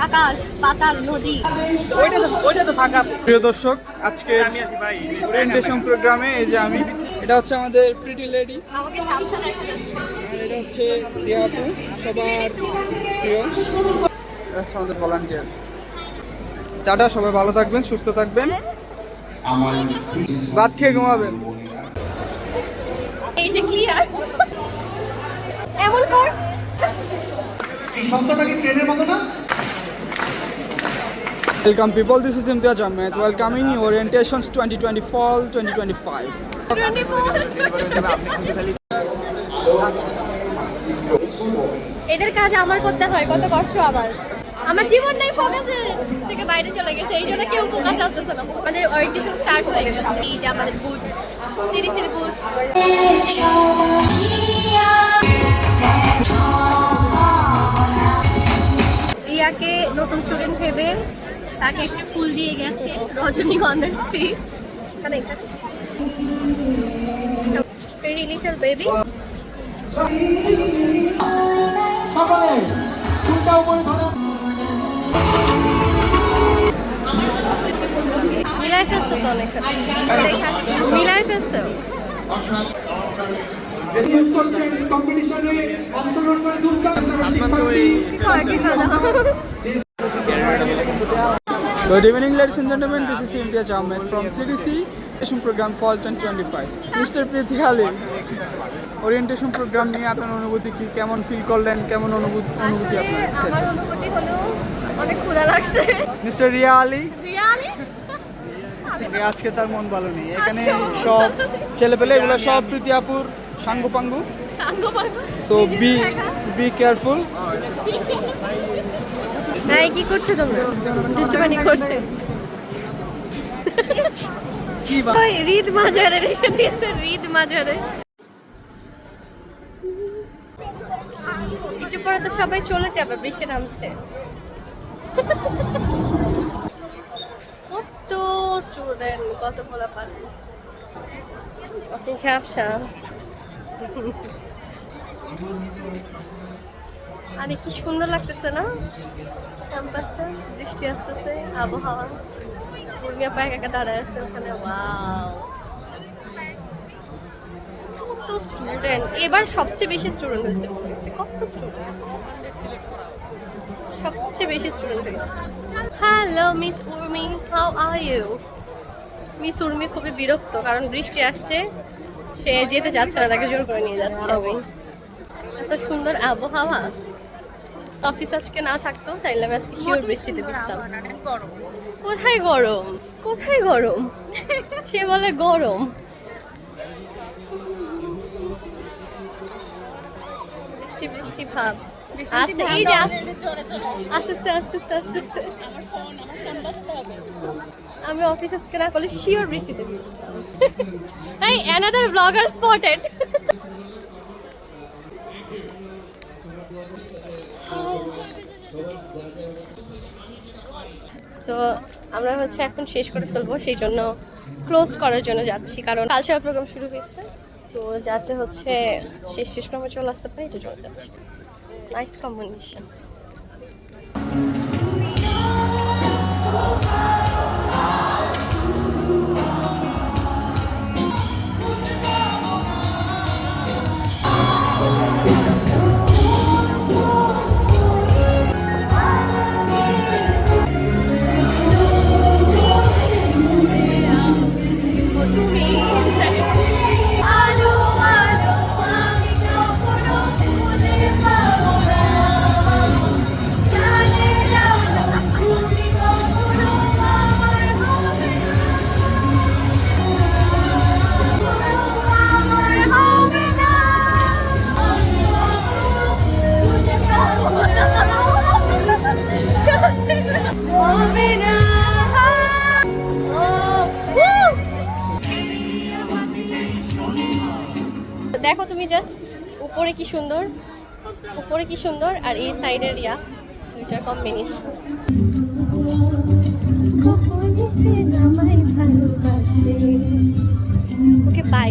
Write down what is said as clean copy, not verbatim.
আকাশ পাতাল নদী। প্রিয় দর্শক, আজকে ওরিয়েন্টেশন প্রোগ্রামে এই যে আমি, এটা হচ্ছে আমাদের প্রিটি লেডি, আমাকে ঝাপসা দেখা যাচ্ছে। আর এটা হচ্ছে রিয়া আপু, সবার প্রিয়। এটা হচ্ছে আমাদের ভলান্টিয়ার। টাটা, সবাই ভালো থাকবেন, সুস্থ থাকবেন, ভাত খেয়ে ঘুমাবেন। এই যে ক্লিয়ার এমন কর, এই শব্দটা কি ট্রেনের মতো না? Welcome people, this is Imtiaz Ahmed. Welcoming you Orientations 2020 Fall 2025. এদের কাজ আমার করতে হয়, কত কষ্ট আমার। আমার জীবনটাই ফোকাসে থেকে বাইরে চলে গেছে, এই জন্য কেউ ফোকাসে আসতেছে না। আমাদের ওরিয়েন্টেশন স্টার্ট হয়ে গেছে। এই যে আমাদের বুথ, সিরিসের বুথ। রিয়াকে নতুন স্টুডেন্ট ভেবে তাকে একটা ফুল দিয়ে গেছে, রজনীগন্ধার স্টিক। এখানে pretty little baby. সকালে ফুলটা উপরে ধরে মিলাই ফেলছো তো অনেকটা, মিলাই ফেলছো। রেজিস্ট্রেশন করছেন কম্পিটিশনে অংশগ্রহণ করে দুর্দান্ত কি খাওয়া Good evening, ladies and gentlemen. This is Imtiaz Ahmed from CDC Orientation Program Fall 2025. Mr. Priti Khalil, Orientation Program নিয়ে আপনার অনুভূতি কি? কেমন ফিল করলেন? কেমন অনুভূতি আপনার? আমার অনুভূতি হলো অনেক ক্ষুধা লাগছে। মিস্টার রিয়া আলী, রিয়ালি আজকে তার মন ভালো নেই। এখানে সব ছেলেপেলে এগুলো সব প্রীতি আপুর সাঙ্গু সাঙ্গপাঙ্গ। So be careful. নাই, কি করছো তোমরা? দুষ্টুমানি করছে। ওই রিদ মাজারে রেখে দিয়েছে, রিদ মাজারে। একটু পরে তো সবাই চলে যাবে, বৃষ্টি নামছে। কত স্টুডেন্ট, কত পোলাপান। আপনি ঝাপসা। আরে কি সুন্দর লাগতেছে না ক্যাম্পাসটা, বৃষ্টি আসতেছে, আবহাওয়া। উর্মিয়া পায়ে একা দাঁড়ায় আছে ওখানে। ওয়াও, কত স্টুডেন্ট! এবার সবচেয়ে বেশি স্টুডেন্ট হয়েছে মনে হচ্ছে। কত স্টুডেন্ট, সবচেয়ে বেশি স্টুডেন্ট হয়েছে। Hello miss Urmi, how are you? Miss Urmi খুবই বিরক্ত, কারণ বৃষ্টি আসছে, সে যেতে যাচ্ছে না, তাকে জোর করে নিয়ে যাচ্ছে আমি। এত সুন্দর আবহাওয়া, অফিস আজকে না থাকতো তাইলে আমি আজকে শিওর বৃষ্টিতে ভিজতাম। কোথায় গরম, কোথায় গরম? সে বলে গরম। বৃষ্টি বৃষ্টি ভাব আসছে, এই যে আস্তে আস্তে আস্তে আস্তে আস্তে। আমি অফিস আজকে না করলে শিওর বৃষ্টিতে ভিজতাম। এই অ্যানাদার ব্লগার স্পটেড। সো আমরা হচ্ছে এখন শেষ করে ফেলবো, সেই জন্য ক্লোজ করার জন্য যাচ্ছি, কারণ কালচারাল প্রোগ্রাম শুরু হয়েছে। তো যাতে হচ্ছে শেষ ক্রমে চলে আসতে পারি, এটা জন্য যাচ্ছি। Nice combination. দেখো তুমি জাস্ট উপরে কি সুন্দর, উপরে কি সুন্দর, আর এই সাইডের ইয়া, দুইটার কম্বিনেশন। Okay bye.